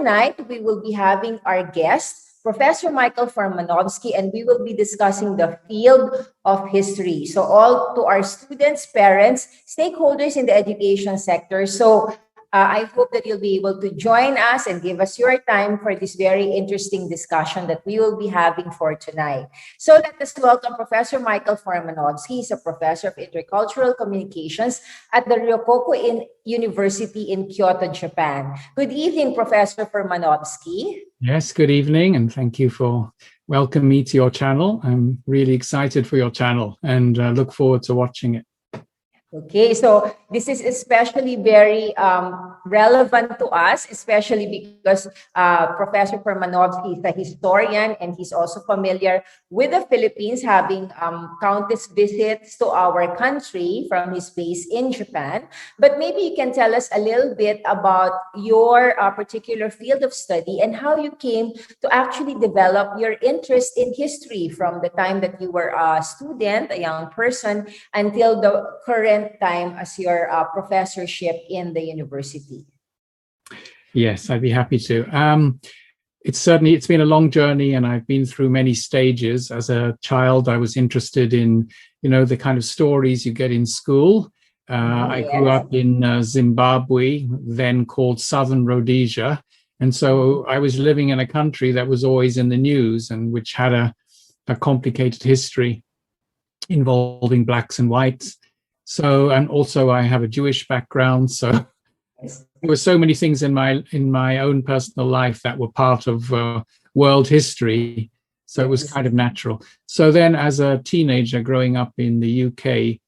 tonight, we will be having our guest, Professor Michael Furmanovsky, and we will be discussing the field of history. So all to our students, parents, stakeholders in the education sector. So I hope that you'll be able to join us and give us your time for this very interesting discussion that we will be having for tonight. So let us welcome Professor Michael Furmanovsky. He's a professor of intercultural communications at the Ryokoku University in Kyoto, Japan. Good evening, Professor Furmanovsky. Yes, good evening, and thank you for welcoming me to your channel. I'm really excited for your channel and look forward to watching it. Okay, so this is especially very relevant to us, especially because Professor Furmanovsky is a historian and he's also familiar with the Philippines, having countless visits to our country from his base in Japan. But maybe you can tell us a little bit about your particular field of study and how you came to actually develop your interest in history from the time that you were a student, a young person, until the current time as your professorship in the university. Yes, I'd be happy to. It's been a long journey, and I've been through many stages. As a child, I was interested in, the kind of stories you get in school. I grew up in Zimbabwe, then called Southern Rhodesia. And so I was living in a country that was always in the news and which had a complicated history involving blacks and whites. So, and also I have a Jewish background. So there were so many things in my own personal life that were part of world history. So it was kind of natural. So then as a teenager growing up in the UK,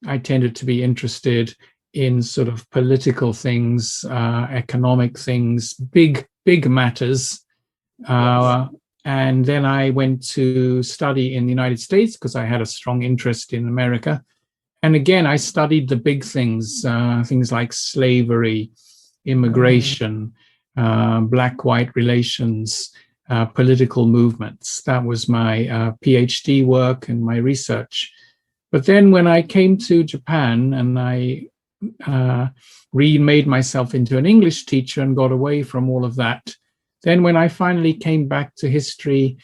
I tended to be interested in sort of political things, economic things, big matters. And then I went to study in the United States because I had a strong interest in America. And again, I studied the big things, things like slavery, immigration, black-white relations, political movements. That was my PhD work and my research. But then when I came to Japan and I remade myself into an English teacher and got away from all of that, then when I finally came back to history,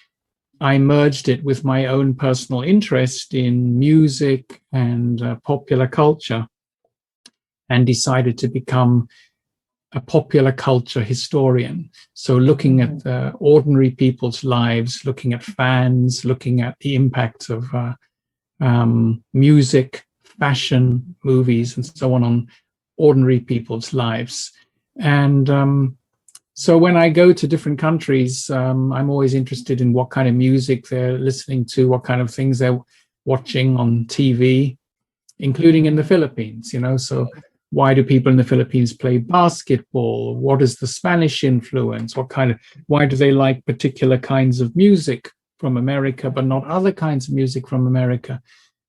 I merged it with my own personal interest in music and popular culture and decided to become a popular culture historian. So looking at ordinary people's lives, looking at fans, looking at the impact of music, fashion, movies, and so on ordinary people's lives. And so when I go to different countries, I'm always interested in what kind of music they're listening to, what kind of things they're watching on TV, including in the Philippines, So why do people in the Philippines play basketball? What is the Spanish influence? Why do they like particular kinds of music from America, but not other kinds of music from America?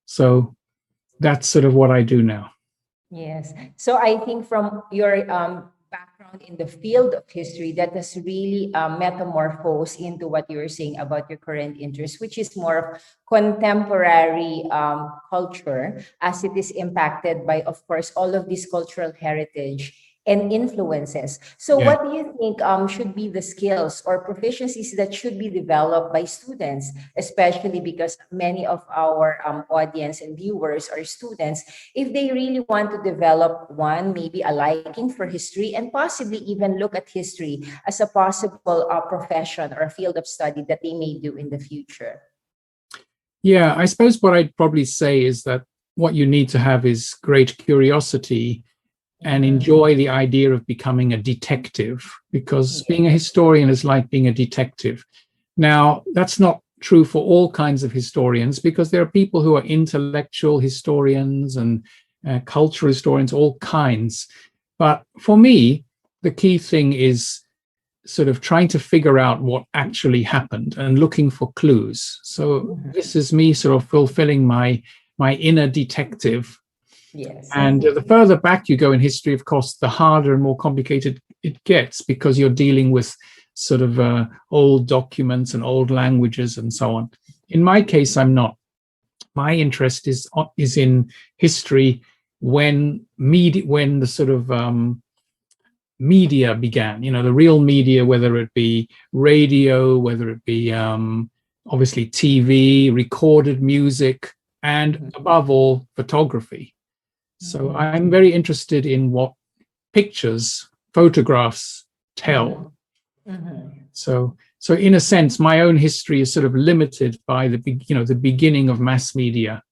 So that's sort of what I do now. Yes. So I think from your background in the field of history, that has really metamorphosed into what you were saying about your current interest, which is more of contemporary culture, as it is impacted by, of course, all of this cultural heritage and influences. So what do you think should be the skills or proficiencies that should be developed by students, especially because many of our audience and viewers are students, if they really want to develop maybe a liking for history and possibly even look at history as a possible profession or a field of study that they may do in the future? Yeah, I suppose what I'd probably say is that what you need to have is great curiosity and enjoy the idea of becoming a detective, because being a historian is like being a detective. Now, that's not true for all kinds of historians, because there are people who are intellectual historians and cultural historians, all kinds. But for me, the key thing is sort of trying to figure out what actually happened and looking for clues. So this is me sort of fulfilling my inner detective. Yes. And the further back you go in history, of course, the harder and more complicated it gets, because you're dealing with sort of old documents and old languages and so on. In my case, I'm not. My interest is in history when the sort of media began, the real media, whether it be radio, whether it be obviously TV, recorded music, and above all, photography. So I'm very interested in what pictures, photographs tell. So in a sense, my own history is sort of limited by the beginning of mass media.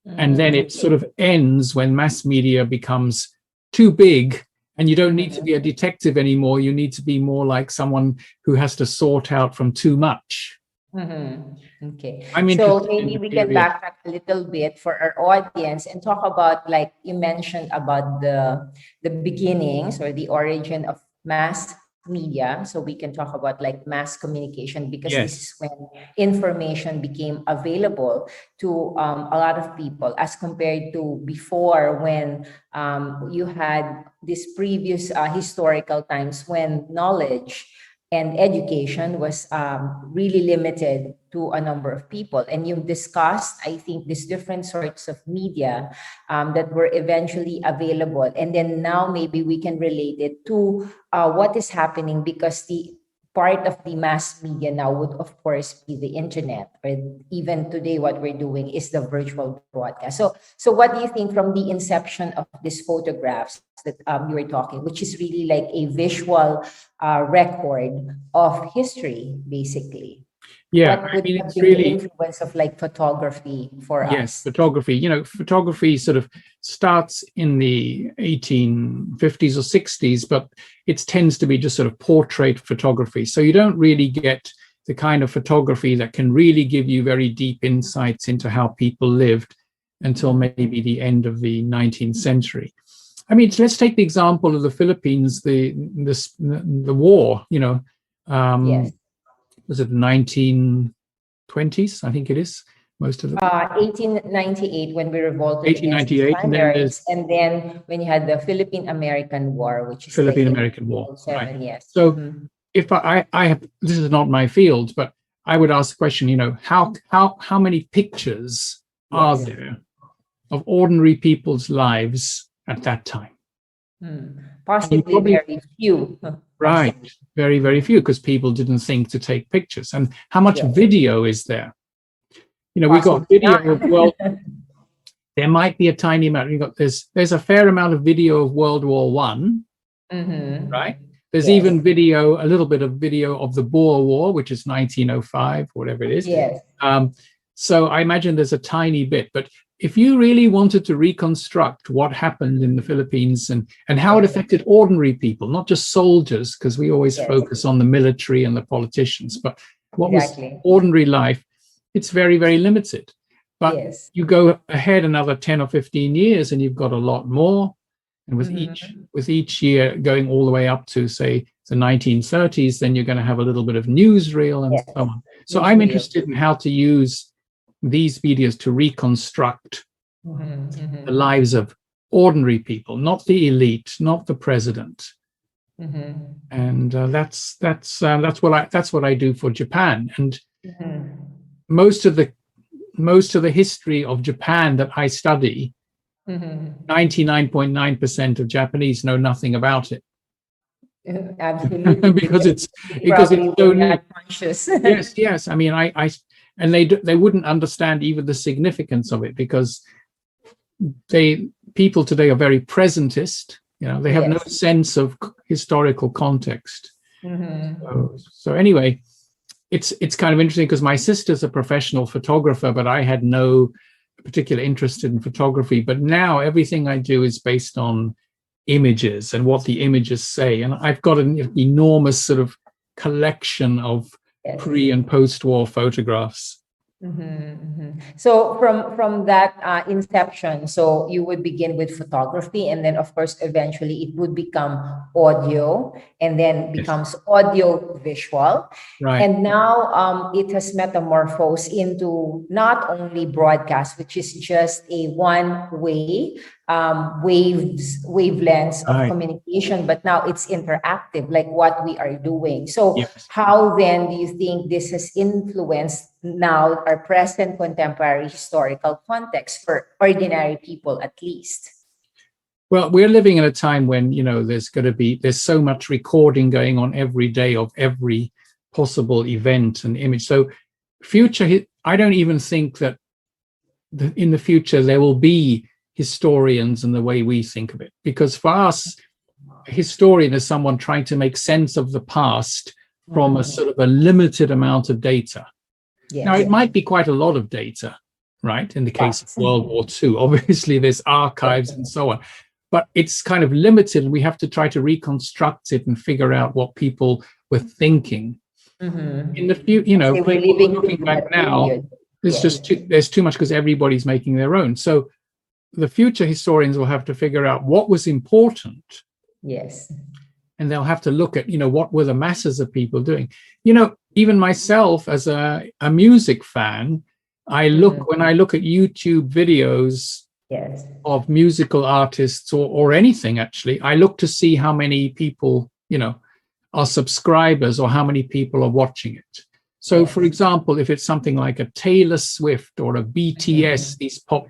And then it sort of ends when mass media becomes too big and you don't need to be a detective anymore. You need to be more like someone who has to sort out from too much. Okay. I'm So interested in maybe the we can period. backtrack a little bit for our audience and talk about, like you mentioned, about the beginnings or the origin of mass media. So we can talk about like mass communication, because this is Yes. when information became available to a lot of people, as compared to before, when you had these previous historical times when knowledge and education was really limited to a number of people. And you've discussed, I think, these different sorts of media that were eventually available. And then now maybe we can relate it to what is happening, because the part of the mass media now would, of course, be the internet, or even today what we're doing is the virtual broadcast. So what do you think from the inception of these photographs that you were talking, which is really like a visual record of history, basically? Yeah, What I would mean, have it's been the really, influence of like photography for yes, us? photography. Photography sort of starts in the 1850s or 60s, but it tends to be just sort of portrait photography. So you don't really get the kind of photography that can really give you very deep insights into how people lived until maybe the end of the 19th century. I mean, let's take the example of the Philippines, the war, Yes. was it the 1920s? I think it is, most of it. 1898, when we revolted against the 1898, and then there's Spaniards, and then when you had the Philippine-American War, which is like in Philippine-American War, right? 1907, yes. So if I have, this is not my field, but I would ask the question, how many pictures are Yes. there of ordinary people's lives at that time? And you Possibly probably, very few. right, Possibly. very, very few, because people didn't think to take pictures. And how much Yes. video is there? We got Possibly video of, well, not. there might be a tiny amount. There's a fair amount of video of World War One, right? There's Yes. even video, a little bit of video of the Boer War, which is 1905, whatever it is. Yes. So I imagine there's a tiny bit, but if you really wanted to reconstruct what happened in the Philippines and how it affected ordinary people, not just soldiers, because we always Yes. focus on the military and the politicians, but what Exactly. was ordinary life, it's very, very limited. But Yes. you go ahead another 10 or 15 years and you've got a lot more. And with each year going all the way up to, say, the 1930s, then you're going to have a little bit of newsreel and Yes. so on. So I'm Newsreel. interested in how to use these medias to reconstruct the lives of ordinary people, not the elite, not the president. And that's what I do for Japan. And most of the history of Japan that I study, 99.9% of Japanese know nothing about it. Absolutely. because it's Probably so were new. not conscious. Yes. I mean, and they wouldn't understand even the significance of it, because people today are very presentist. They have no sense of historical context. So anyway, it's kind of interesting, because my sister's a professional photographer, but I had no particular interest in photography. But now everything I do is based on images and what the images say. And I've got an enormous sort of collection of pre and post-war photographs. So from that inception, so you would begin with photography, and then of course eventually it would become audio, and then becomes audio visual, Right. and now it has metamorphosed into not only broadcast, which is just a one-way wavelengths of communication, but now it's interactive, like what we are doing. So how then do you think this has influenced now our present contemporary historical context for ordinary people, at least? Well, we're living in a time when, there's so much recording going on every day of every possible event and image. So I don't even think that in the future there will be historians in the way we think of it. Because for us, a historian is someone trying to make sense of the past from a sort of a limited amount of data. Yes. Now, it might be quite a lot of data, right? In the case of World War II, obviously there's archives and so on, but it's kind of limited, and we have to try to reconstruct it and figure out what people were thinking. In the future, They were living looking back now, there's Yes. there's too much because everybody's making their own. So the future historians will have to figure out what was important. Yes. And they'll have to look at, what were the masses of people doing? Even myself as a music fan, when I look at YouTube videos Yes. of musical artists or anything, actually, I look to see how many people, are subscribers or how many people are watching it. So, for example, if it's something like a Taylor Swift or a BTS, these pop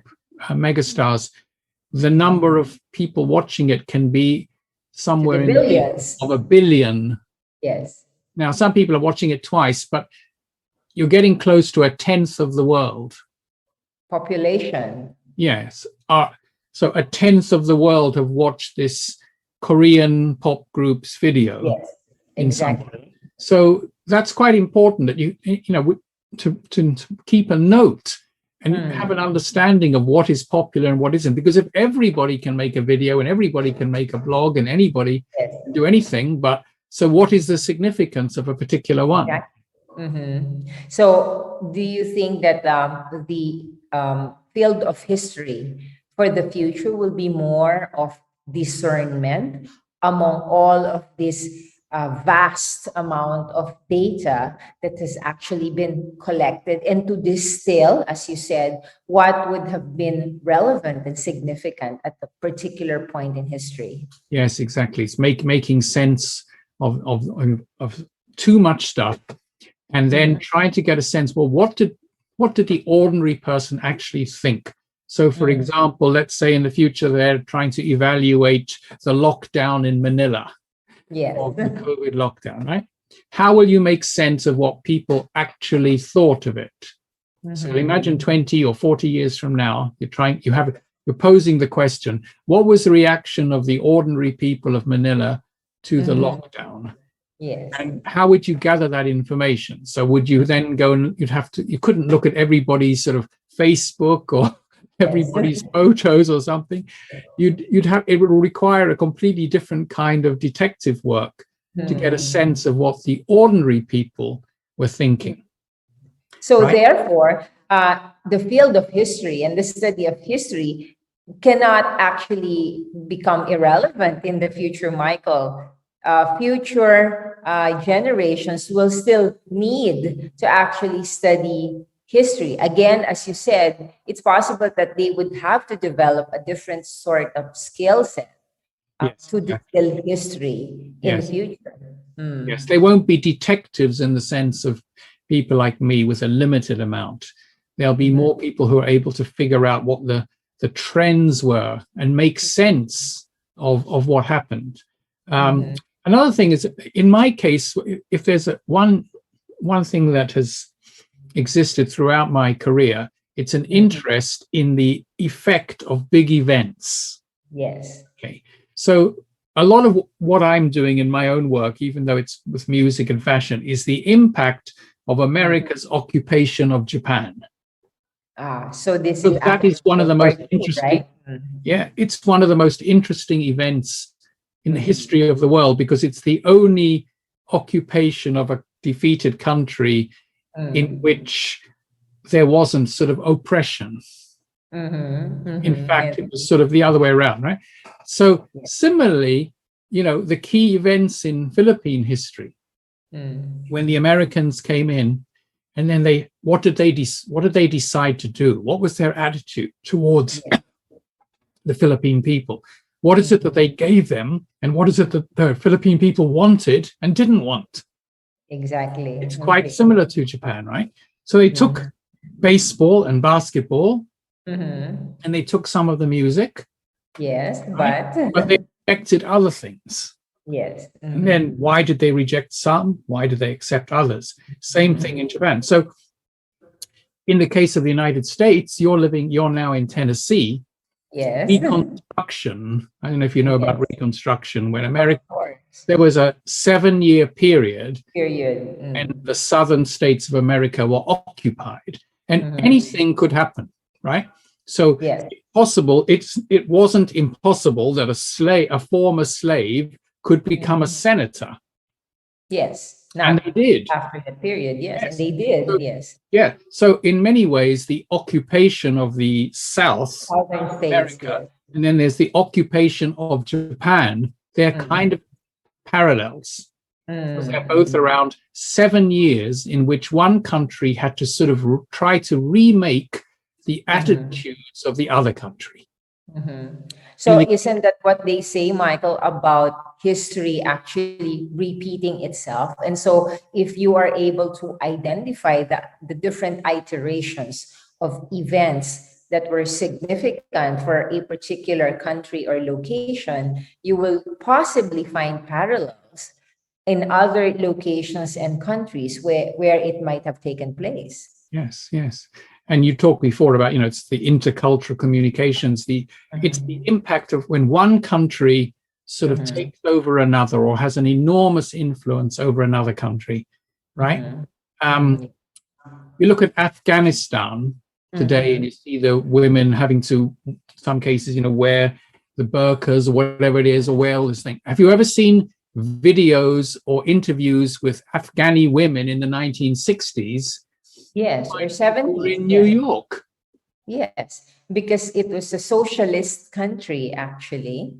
megastars, the number of people watching it can be somewhere in billions. of 1 billion. Yes. Now, some people are watching it twice, but you're getting close to 1/10 of the world. Population. Yes. So 1/10 of the world have watched this Korean pop group's video. Yes, exactly. So that's quite important that to keep a note and have an understanding of what is popular and what isn't. Because if everybody can make a video and everybody can make a blog and anybody can do anything, so what is the significance of a particular one? Exactly. So do you think that the field of history for the future will be more of discernment among all of this vast amount of data that has actually been collected, and to distill, as you said, what would have been relevant and significant at a particular point in history? Yes, exactly. It's making sense of too much stuff, and then trying to get a sense. Well, what did the ordinary person actually think? So, for example, let's say in the future they're trying to evaluate the lockdown in Manila. Yes. Of the COVID lockdown, right? How will you make sense of what people actually thought of it? So imagine 20 or 40 years from now, you're posing the question, what was the reaction of the ordinary people of Manila to the lockdown? Yes. And how would you gather that information? So would you then go and you couldn't look at everybody's sort of Facebook or everybody's photos or something. It would require a completely different kind of detective work to get a sense of what the ordinary people were thinking. So therefore, the field of history and the study of history cannot actually become irrelevant in the future, Michael. Future generations will still need to actually study history. Again, as you said, it's possible that they would have to develop a different sort of skill set to distill history in the future. Yes, they won't be detectives in the sense of people like me with a limited amount. There'll be more people who are able to figure out what the trends were and make sense of what happened. Another thing is, in my case, if there's one thing that has existed throughout my career, it's an interest in the effect of big events. Yes. Okay. So a lot of what I'm doing in my own work, even though it's with music and fashion, is the impact of America's occupation of Japan. So that is one of the most interesting. Right? Yeah, it's one of the most interesting events in the history of the world, because it's the only occupation of a defeated country in which there wasn't sort of oppression. In fact, it was sort of the other way around, right? So similarly, the key events in Philippine history, when the Americans came in, and then what did they decide to do? What was their attitude towards the Philippine people? What is it that they gave them, and what is it that the Philippine people wanted and didn't want? Exactly. It's quite similar to Japan, right? So they took baseball and basketball, and they took some of the music, Yes, right? but But they rejected other things. yes. And then why did they reject some? Why did they accept others? Same thing in Japan. So in the case of the United States, you're now in Tennessee. Yes. Reconstruction, I don't know if you know about Yes. Reconstruction, when Of America, course. there was a 7-year period Period. and the southern states of America were occupied, and Mhm. anything could happen, right? So Yes. it wasn't impossible that a former slave could become a senator. Yes. And Not they did. after the period. Yes. And Yes. they did. So, Yes. yeah. So in many ways, the occupation of the South, Southern states. America, Yes. and then there's the occupation of Japan, they're kind of parallels. Because they're both around 7 years in which one country had to sort of try to remake the attitudes of the other country. So isn't that what they say, Michael, about history actually repeating itself? And so if you are able to identify the different iterations of events that were significant for a particular country or location, you will possibly find parallels in other locations and countries where it might have taken place. Yes, yes. And you talked before about, it's the intercultural communications, it's the impact of when one country sort of takes over another or has an enormous influence over another country, right? You look at Afghanistan today and you see the women having to, in some cases, wear the burqas or whatever it is, or wear all this thing. Have you ever seen videos or interviews with Afghani women in the 1960s? Yes, or 70s. In New York. Yes, because it was a socialist country, actually.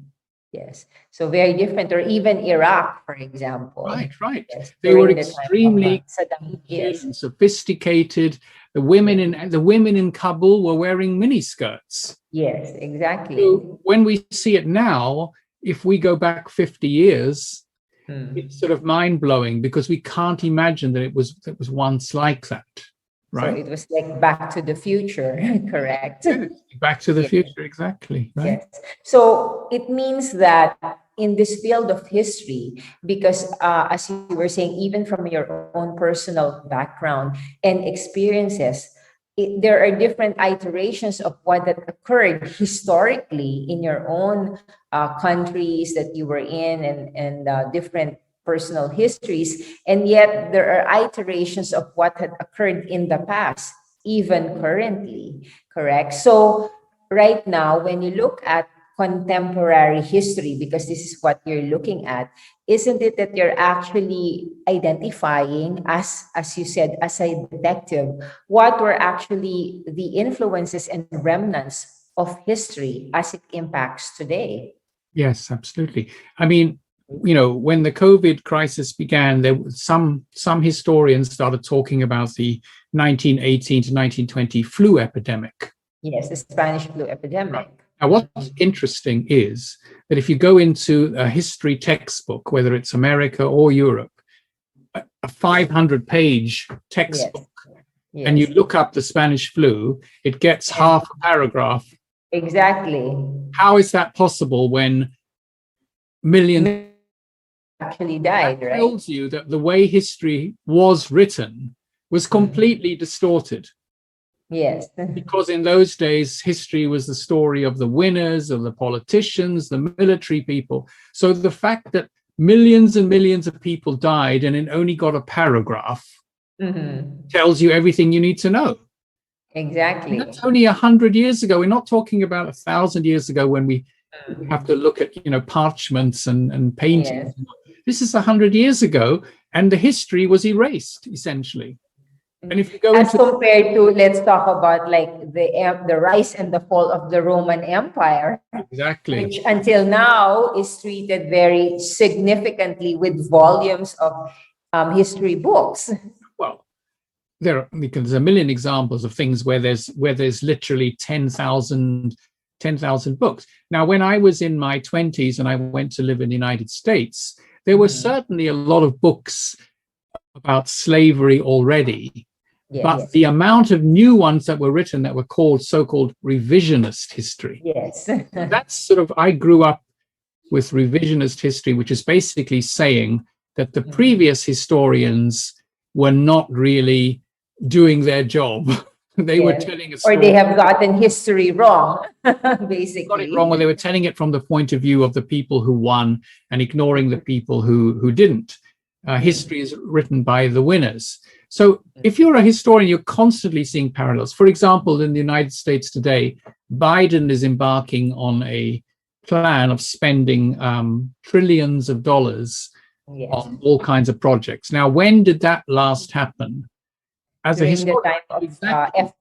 Yes, so very different, or even Iraq, for example. Right. Yes, they were during the time extremely yes. sophisticated. The women in Kabul were wearing miniskirts. Yes, exactly. So when we see it now, if we go back 50 years, it's sort of mind-blowing because we can't imagine that it was once like that. Right. So it was like Back to the Future, correct? Yes, Back to the Future, exactly. Right. Yes. So it means that in this field of history, because as you were saying, even from your own personal background and experiences, there are different iterations of what that occurred historically in your own countries that you were in, and different personal histories, and yet there are iterations of what had occurred in the past, even currently, correct? So right now, when you look at contemporary history, because this is what you're looking at, isn't it that you're actually identifying, as you said, as a detective, what were actually the influences and remnants of history as it impacts today? Yes, absolutely. I mean, when the COVID crisis began, there was some historians started talking about the 1918 to 1920 flu epidemic. Yes, the Spanish flu epidemic. Right. Now, what's interesting is that if you go into a history textbook, whether it's America or Europe, a 500-page textbook, and you look up the Spanish flu, it gets half a paragraph. Exactly. How is that possible when millions actually died, right? Tells you that the way history was written was completely distorted. Yes. Because in those days, history was the story of the winners, of the politicians, the military people. So the fact that millions and millions of people died and it only got a paragraph tells you everything you need to know. Exactly. And that's only 100 years ago. We're not talking about 1,000 years ago when we have to look at, parchments and paintings. Yes. This is 100 years ago, and the history was erased, essentially. And if you go compared to, let's talk about like the rise and the fall of the Roman Empire. Exactly. Which until now is treated very significantly with volumes of history books. Well, there's a million examples of things where there's literally 10,000 books. Now, when I was in my 20s and I went to live in the United States, there were certainly a lot of books about slavery already, but the amount of new ones that were written that were called so-called revisionist history. Yes. That's sort of, I grew up with revisionist history, which is basically saying that the previous historians were not really doing their job. They were telling a story. Or they have gotten history wrong, basically. Got it wrong, or they were telling it from the point of view of the people who won and ignoring the people who didn't. History is written by the winners. So if you're a historian, you're constantly seeing parallels. For example, in the United States today, Biden is embarking on a plan of spending trillions of dollars on all kinds of projects. Now, when did that last happen? As during the time of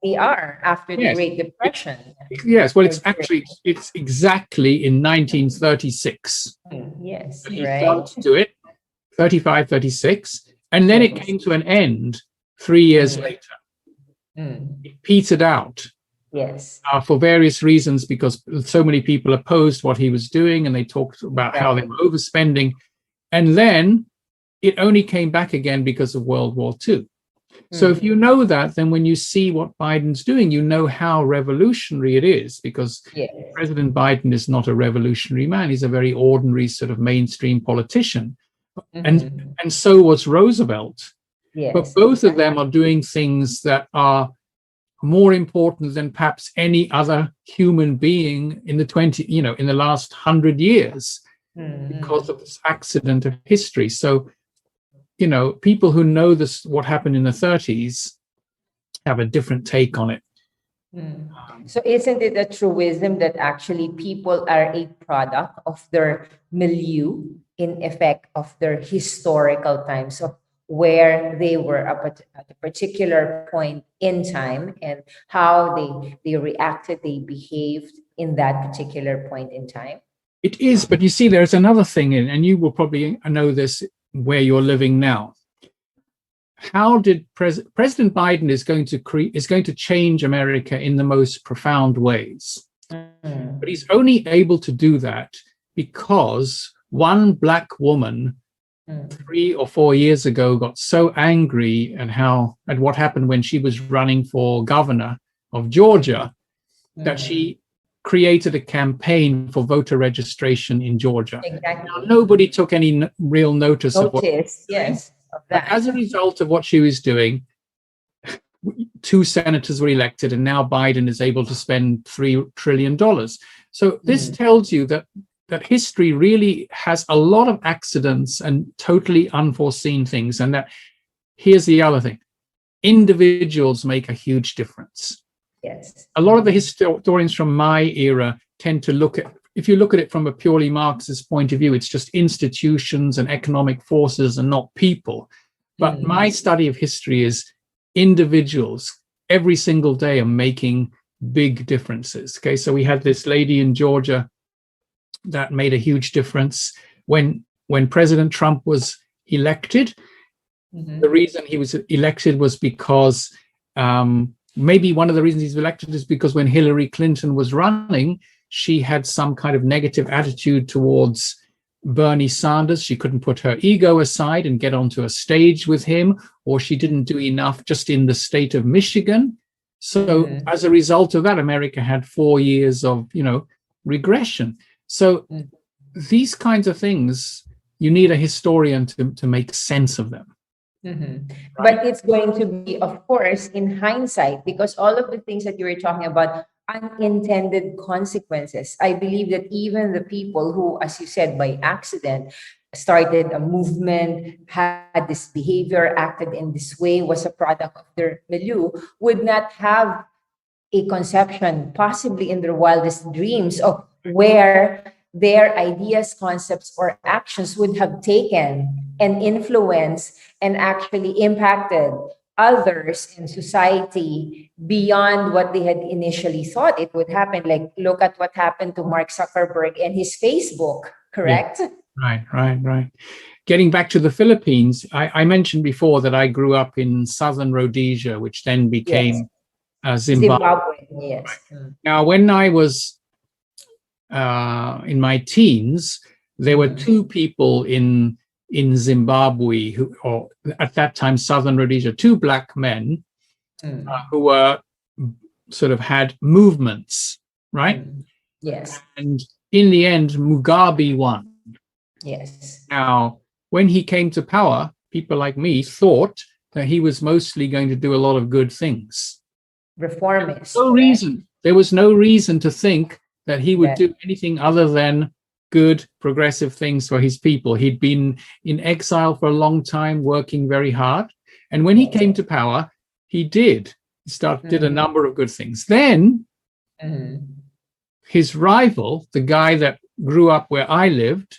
FDR, after the Great Depression. Yes, well, it's exactly in 1936. Yes, he started to do it, 35, 36, and then it came to an end 3 years later. It petered out. Yes. For various reasons, because so many people opposed what he was doing, and they talked about how they were overspending. And then it only came back again because of World War II. So if you know that, then when you see what Biden's doing, you know how revolutionary it is, because President Biden is not a revolutionary man. He's a very ordinary sort of mainstream politician. And so was Roosevelt. But both of them are doing things that are more important than perhaps any other human being in the in the last 100 years because of this accident of history. So, people who know this, what happened in the 30s, have a different take on it. So isn't it a truism that actually people are a product of their milieu, in effect of their historical times of where they were at a particular point in time, and how they reacted, they behaved in that particular point in time? It is, but you see, there's another thing and you will probably know this where you're living now. How did President Biden is going to change America in the most profound ways, but he's only able to do that because one black woman 3 or 4 years ago got so angry at what happened when she was running for governor of Georgia that she created a campaign for voter registration in Georgia. Exactly. Now, nobody took any real notice of what. Yes, of that. But as a result of what she was doing, 2 senators were elected, and now Biden is able to spend $3 trillion. So this tells you that history really has a lot of accidents and totally unforeseen things. And that here's the other thing: individuals make a huge difference. Yes. A lot of the historians from my era tend to look at, if you look at it from a purely Marxist point of view, it's just institutions and economic forces and not people. But my study of history is individuals every single day are making big differences. Okay, so we had this lady in Georgia that made a huge difference when President Trump was elected. The reason he was elected was because maybe one of the reasons he's elected is because when Hillary Clinton was running, she had some kind of negative attitude towards Bernie Sanders. She couldn't put her ego aside and get onto a stage with him, or she didn't do enough just in the state of Michigan. So as a result of that, America had 4 years of, regression. So these kinds of things, you need a historian to make sense of them. Right? But it's going to be, of course, in hindsight, because all of the things that you were talking about, unintended consequences. I believe that even the people who, as you said, by accident, started a movement, had this behavior, acted in this way, was a product of their milieu, would not have a conception, possibly in their wildest dreams, of where their ideas, concepts, or actions would have taken and influenced and actually impacted others in society beyond what they had initially thought it would happen. Like, look at what happened to Mark Zuckerberg and his Facebook, correct? Yeah. Right. Getting back to the Philippines, I mentioned before that I grew up in southern Rhodesia, which then became Zimbabwe. Yes. Right. Now, when I was in my teens, there were 2 people in Zimbabwe or at that time southern Rhodesia, 2 black men who were sort of had movements, right? Yes. And in the end, Mugabe won. Yes. Now, when he came to power, people like me thought that he was mostly going to do a lot of good things. Reformist. No reason. There was no reason to think that he would do anything other than good, progressive things for his people. He'd been in exile for a long time, working very hard. And when he came to power, he did a number of good things. Then his rival, the guy that grew up where I lived,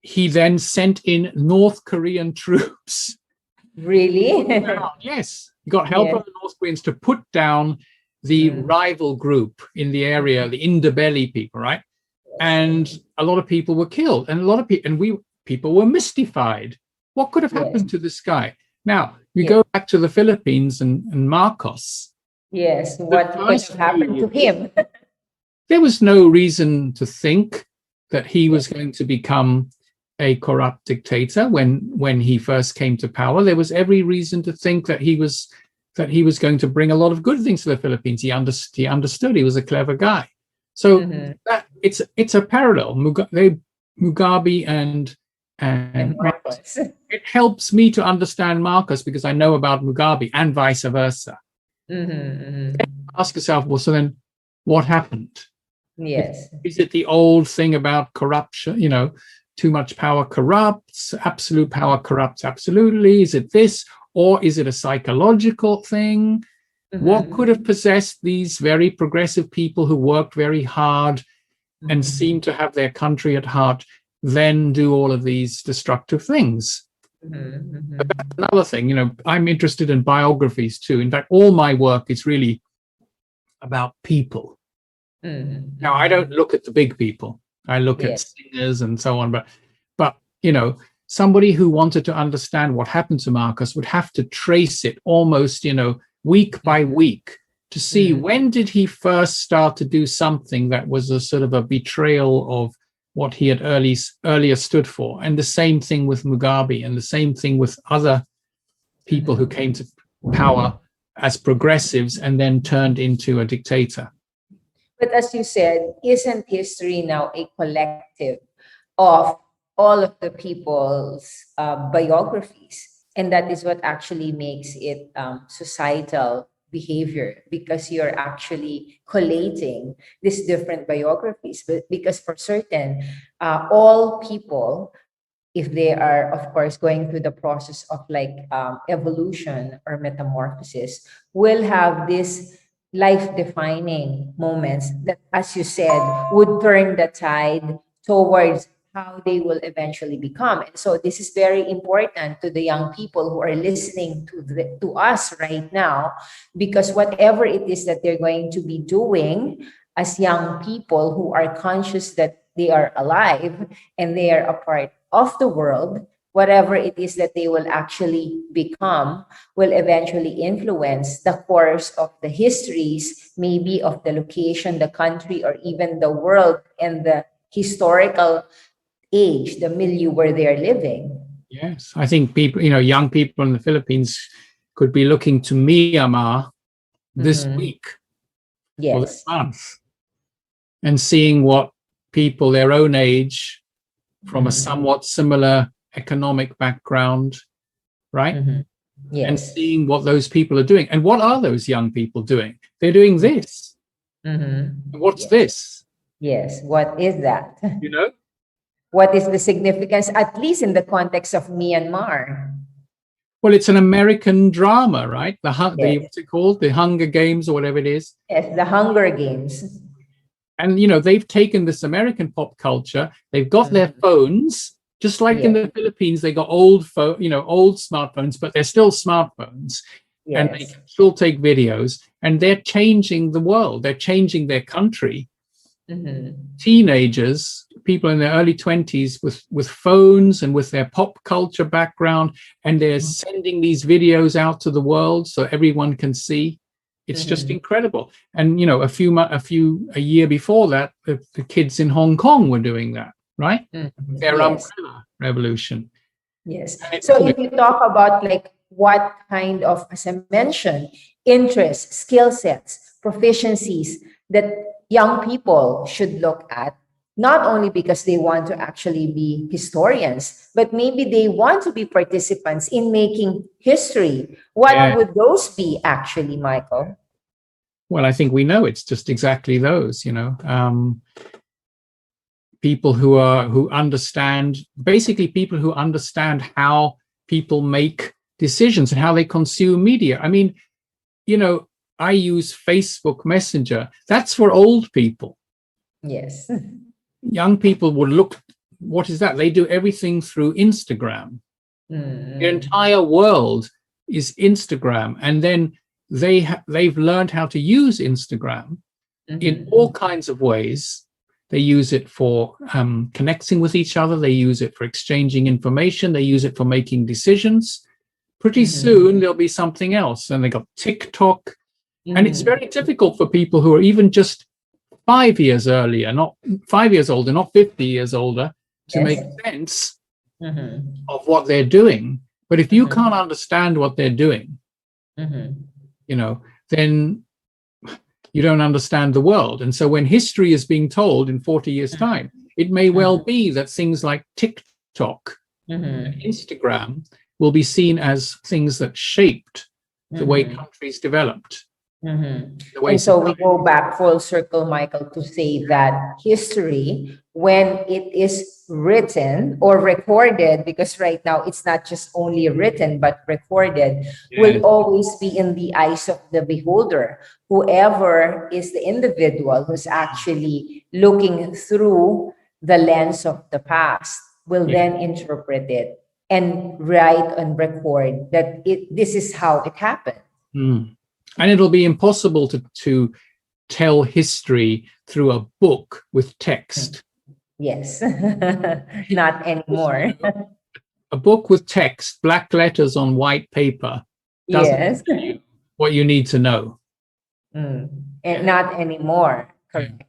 he then sent in North Korean troops. Really? Yes. He got help from the North Koreans to put down the rival group in the area, the Indabeli people, right? And a lot of people were killed, and a lot of people, and people were mystified. What could have happened to this guy? Now, you go back to the Philippines and Marcos. Yes, what could have happened to him? There was no reason to think that he was going to become a corrupt dictator when he first came to power. There was every reason to think that he was going to bring a lot of good things to the Philippines. He understood. He was a clever guy. So that it's a parallel. Mugabe and Marcos. It helps me to understand Marcos because I know about Mugabe and vice versa. Ask yourself, well, so then what happened? Yes. Is it the old thing about corruption? Too much power corrupts, absolute power corrupts absolutely. Is it this, or is it a psychological thing? What could have possessed these very progressive people who worked very hard and seemed to have their country at heart, then do all of these destructive things? But that's another thing. I'm interested in biographies too. In fact, all my work is really about people. Now, I don't look at the big people. I look at singers and so on. But somebody who wanted to understand what happened to Marcos would have to trace it almost, week by week to see when did he first start to do something that was a sort of a betrayal of what he had earlier stood for. And the same thing with Mugabe, and the same thing with other people who came to power as progressives and then turned into a dictator. But as you said, isn't history now a collective of all of the people's biographies? And that is what actually makes it societal behavior, because you're actually collating these different biographies. But because for certain, all people, if they are, of course, going through the process of evolution or metamorphosis, will have this life-defining moments that, as you said, would turn the tide towards how they will eventually become. And so this is very important to the young people who are listening to us right now, because whatever it is that they're going to be doing as young people who are conscious that they are alive and they are a part of the world, whatever it is that they will actually become will eventually influence the course of the histories, maybe of the location, the country, or even the world and the historical age, the milieu where they are living. Yes, I think people, young people in the Philippines could be looking to Myanmar this week or this month and seeing what people their own age from a somewhat similar economic background, right? Yes. And seeing what those people are doing. And what are those young people doing? They're doing this. What's this? Yes, what is that? What is the significance, at least in the context of Myanmar? Well, it's an American drama, right? What's it called? The Hunger Games or whatever it is. Yes, the Hunger Games. And, they've taken this American pop culture. They've got their phones, just like in the Philippines, they got old smartphones, but they're still smartphones. And they can still take videos, and they're changing the world. They're changing their country. Teenagers, people in their early 20s with phones and with their pop culture background, and they're sending these videos out to the world so everyone can see. It's just incredible. And a year before that, the kids in Hong Kong were doing that, right? Their umbrella revolution. Yes. So if you talk about what kind of, as I mentioned, interests, skill sets, proficiencies that young people should look at, not only because they want to actually be historians, but maybe they want to be participants in making history. What Yeah. would those be actually, Michael? Well, I think we know it's just exactly those, people who understand, basically people who understand how people make decisions and how they consume media. I mean, I use Facebook Messenger. That's for old people. Yes. Young people would look, what is that? They do everything through Instagram. Their entire world is Instagram. And then they've learned how to use Instagram in all kinds of ways. They use it for connecting with each other. They use it for exchanging information. They use it for making decisions. Pretty soon there'll be something else. And they got TikTok. And it's very difficult for people who are even just 5 years earlier, not 5 years older, not 50 years older, to make sense of what they're doing. But if you can't understand what they're doing, then you don't understand the world. And so when history is being told in 40 years' time, it may well be that things like TikTok and Instagram will be seen as things that shaped the way countries developed. And so we go back full circle, Michael, to say that history, when it is written or recorded, because right now it's not just only written but recorded, will always be in the eyes of the beholder. Whoever is the individual who's actually looking through the lens of the past will then interpret it and write and record that this is how it happened. And it'll be impossible to tell history through a book with text. Yes, not anymore. A book with text, black letters on white paper, doesn't tell you what you need to know. And not anymore. Correct.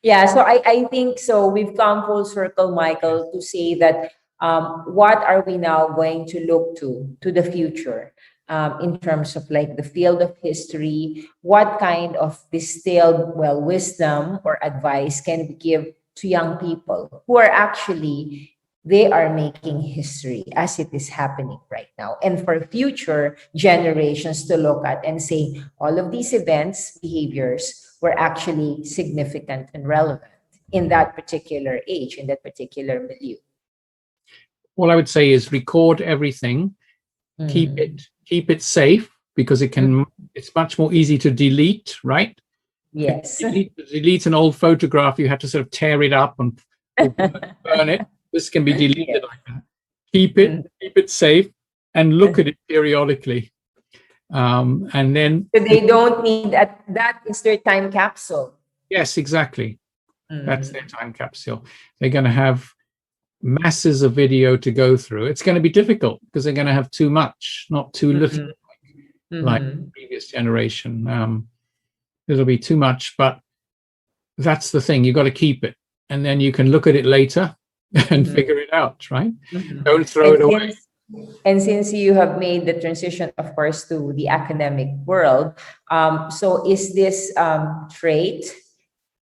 Yeah, so I think so. We've come full circle, Michael, to say that what are we now going to look to the future? In terms of like the field of history, what kind of distilled, wisdom or advice can we give to young people who are actually, they are making history as it is happening right now, and for future generations to look at and say all of these events, behaviors were actually significant and relevant in that particular age, in that particular milieu? All I would say is record everything, keep it safe, because it's much more easy to delete, right? Yes. Delete an old photograph, you have to sort of tear it up and burn it. This can be deleted like that. Keep it safe, and look at it periodically. And then they don't need that is their time capsule. Yes, exactly. That's their time capsule. They're going to have masses of video to go through. It's going to be difficult because they're going to have too much, not too little, like the previous generation. It'll be too much, but that's the thing. You've got to keep it, and then you can look at it later and figure it out, right? Don't throw it away. And since you have made the transition, of course, to the academic world, so is this trait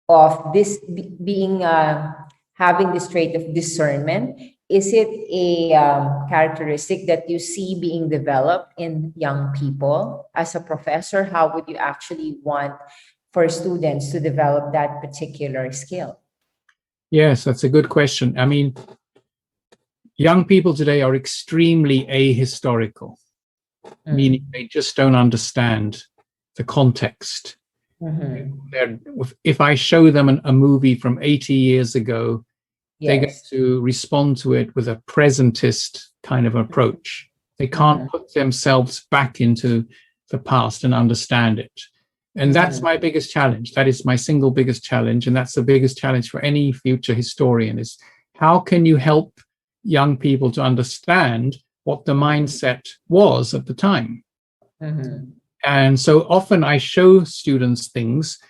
of this being having this trait of discernment, is it a characteristic that you see being developed in young people? As a professor, how would you actually want for students to develop that particular skill? Yes, that's a good question. I mean, young people today are extremely ahistorical, meaning they just don't understand the context. If I show them a movie from 80 years ago, they're going to respond to it with a presentist kind of approach. They can't put themselves back into the past and understand it. And that's my biggest challenge. That is my single biggest challenge. And that's the biggest challenge for any future historian, is how can you help young people to understand what the mindset was at the time? And so often I show students things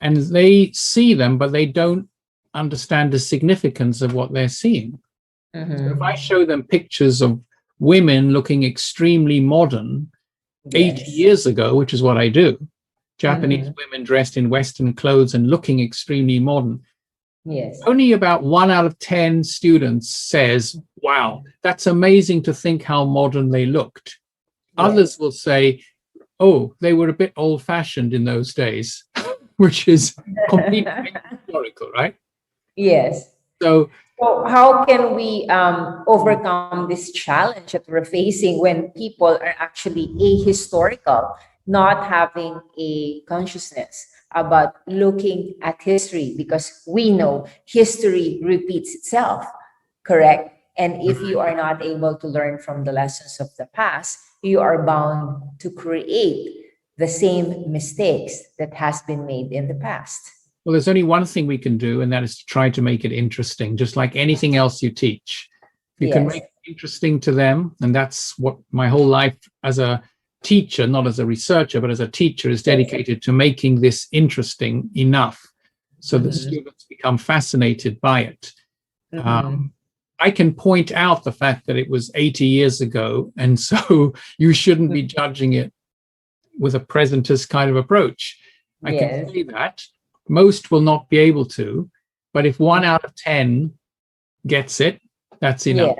and they see them, but they don't understand the significance of what they're seeing. So if I show them pictures of women looking extremely modern 80 Yes. years ago, which is what I do. Japanese women dressed in Western clothes and looking extremely modern. Yes. Only about 1 out of 10 students says, wow, that's amazing to think how modern they looked. Others will say, oh, they were a bit old-fashioned in those days, which is completely historical, right? Yes. So how can we overcome this challenge that we're facing when people are actually ahistorical, not having a consciousness about looking at history? Because we know history repeats itself, correct? And if you are not able to learn from the lessons of the past, you are bound to create the same mistakes that has been made in the past. well, there's only one thing we can do, and that is to try to make it interesting, just like anything else you teach. You can make it interesting to them, and that's what my whole life as a teacher, not as a researcher, but as a teacher, is dedicated to making this interesting enough so that students become fascinated by it. I can point out the fact that it was 80 years ago, and so you shouldn't be judging it with a presentist kind of approach. I can say that. Most will not be able to, but if 1 out of 10 gets it, that's enough.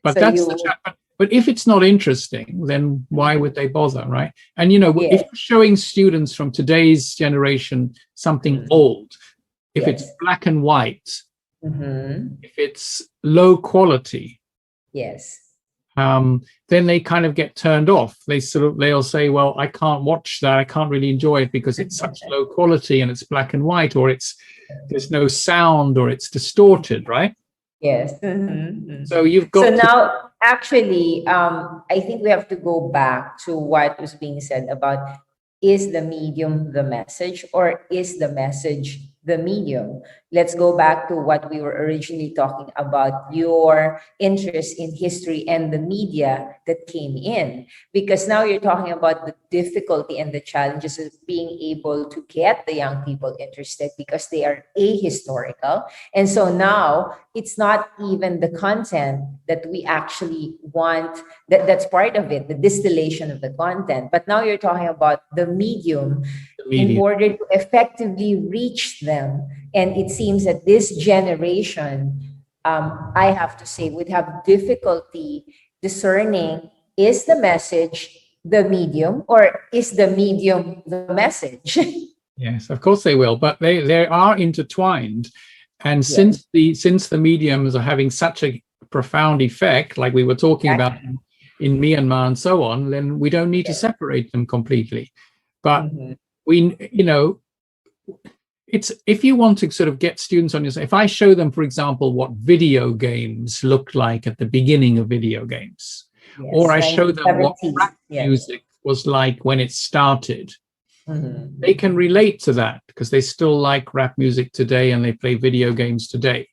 But so but if it's not interesting, then why would they bother, right? And if you're showing students from today's generation something old, if it's black and white, if it's low quality, then they kind of get turned off. They'll say, well, I can't watch that. I can't really enjoy it because it's such low quality and it's black and white, or there's no sound, or it's distorted, right? So you've got now actually I think we have to go back to what was being said about, is the medium the message, or is the message the medium? Let's go back to what we were originally talking about, your interest in history and the media that came in. Because now you're talking about the difficulty and the challenges of being able to get the young people interested because they are ahistorical. And so now it's not even the content that we actually want, that's part of it, the distillation of the content. But now you're talking about the medium in order to effectively reach them. And it seems that this generation, I have to say, would have difficulty discerning, is the message the medium, or is the medium the message? Yes, of course they will, but they are intertwined. And since the mediums are having such a profound effect, like we were talking about in Myanmar and so on, then we don't need to separate them completely. But it's, if you want to sort of get students on your side, if I show them, for example, what video games looked like at the beginning of video games, or I show them what rap music was like when it started, they can relate to that because they still like rap music today and they play video games today.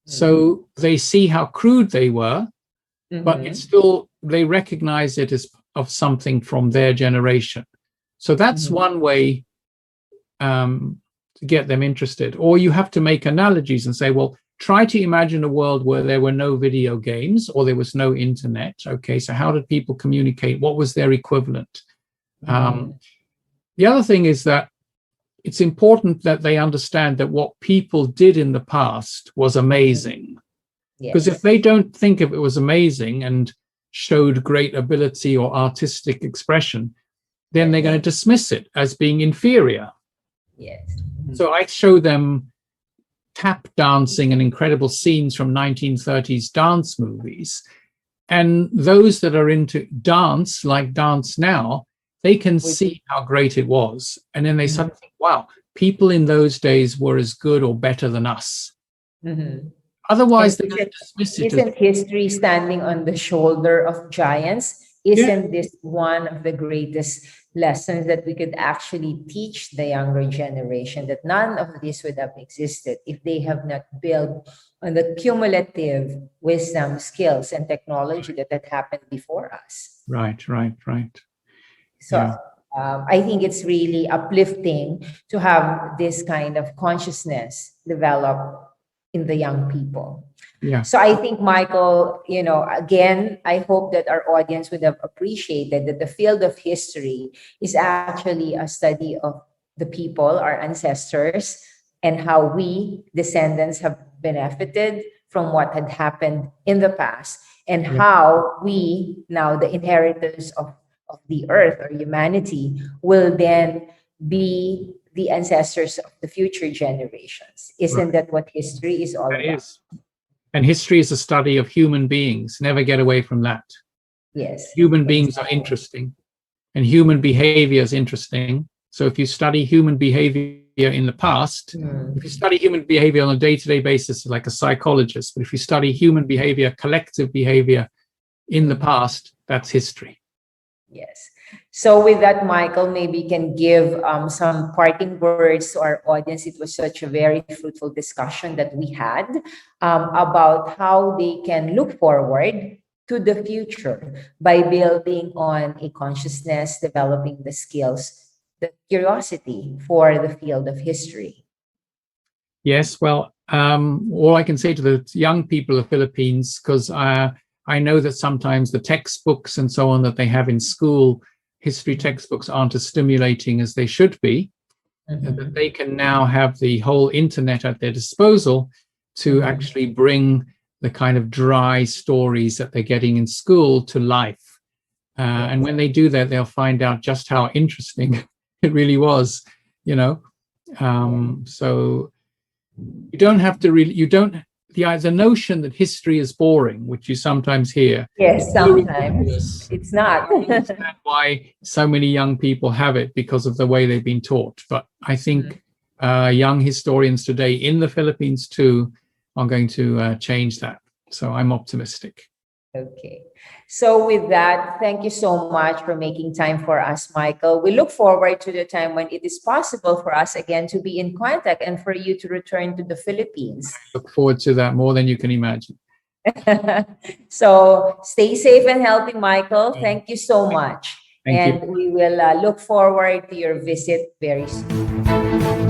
So they see how crude they were, but it's still, they recognize it as of something from their generation. So that's one way to get them interested. Or you have to make analogies and say, well, try to imagine a world where there were no video games or there was no internet. Okay, so how did people communicate? What was their equivalent? The other thing is that it's important that they understand that what people did in the past was amazing. Because if they don't think of it was amazing and showed great ability or artistic expression, then they're going to dismiss it as being inferior. So I show them tap dancing and incredible scenes from 1930s dance movies. And those that are into dance, like dance now, they can see how great it was. And then they suddenly think, wow, people in those days were as good or better than us. Otherwise, they're going to dismiss it. Isn't history standing on the shoulder of giants? Isn't this one of the greatest lessons that we could actually teach the younger generation, that none of this would have existed if they have not built on the cumulative wisdom, skills, and technology that had happened before us? Right. So I think it's really uplifting to have this kind of consciousness develop in the young people. Yeah. So I think, Michael, again, I hope that our audience would have appreciated that the field of history is actually a study of the people, our ancestors, and how we, descendants, have benefited from what had happened in the past, and how we, now the inheritors of the earth or humanity, will then be the ancestors of the future generations. Isn't that what history is all That about? is. And history is a study of human beings. Never get away from that. Yes. Human beings are interesting, and human behavior is interesting. So if you study human behavior in the past, if you study human behavior on a day-to-day basis, like a psychologist, but if you study human behavior, collective behavior in the past, that's history. Yes. So with that, Michael, maybe you can give some parting words to our audience. It was such a very fruitful discussion that we had about how they can look forward to the future by building on a consciousness, developing the skills, the curiosity for the field of history. Yes, well, all I can say to the young people of Philippines, because I know that sometimes the textbooks and so on that they have in school, history textbooks, aren't as stimulating as they should be, and that they can now have the whole internet at their disposal to actually bring the kind of dry stories that they're getting in school to life. And when they do that, they'll find out just how interesting it really was, So you don't have to really, the notion that history is boring, which you sometimes hear. Yes, sometimes it's not. I understand why so many young people have it, because of the way they've been taught. But I think young historians today in the Philippines too are going to change that. So I'm optimistic. Okay. So with that, thank you so much for making time for us, Michael. We look forward to the time when it is possible for us again to be in contact and for you to return to the Philippines. I look forward to that more than you can imagine. So stay safe and healthy, Michael. Thank you so much. Thank you. We will look forward to your visit very soon.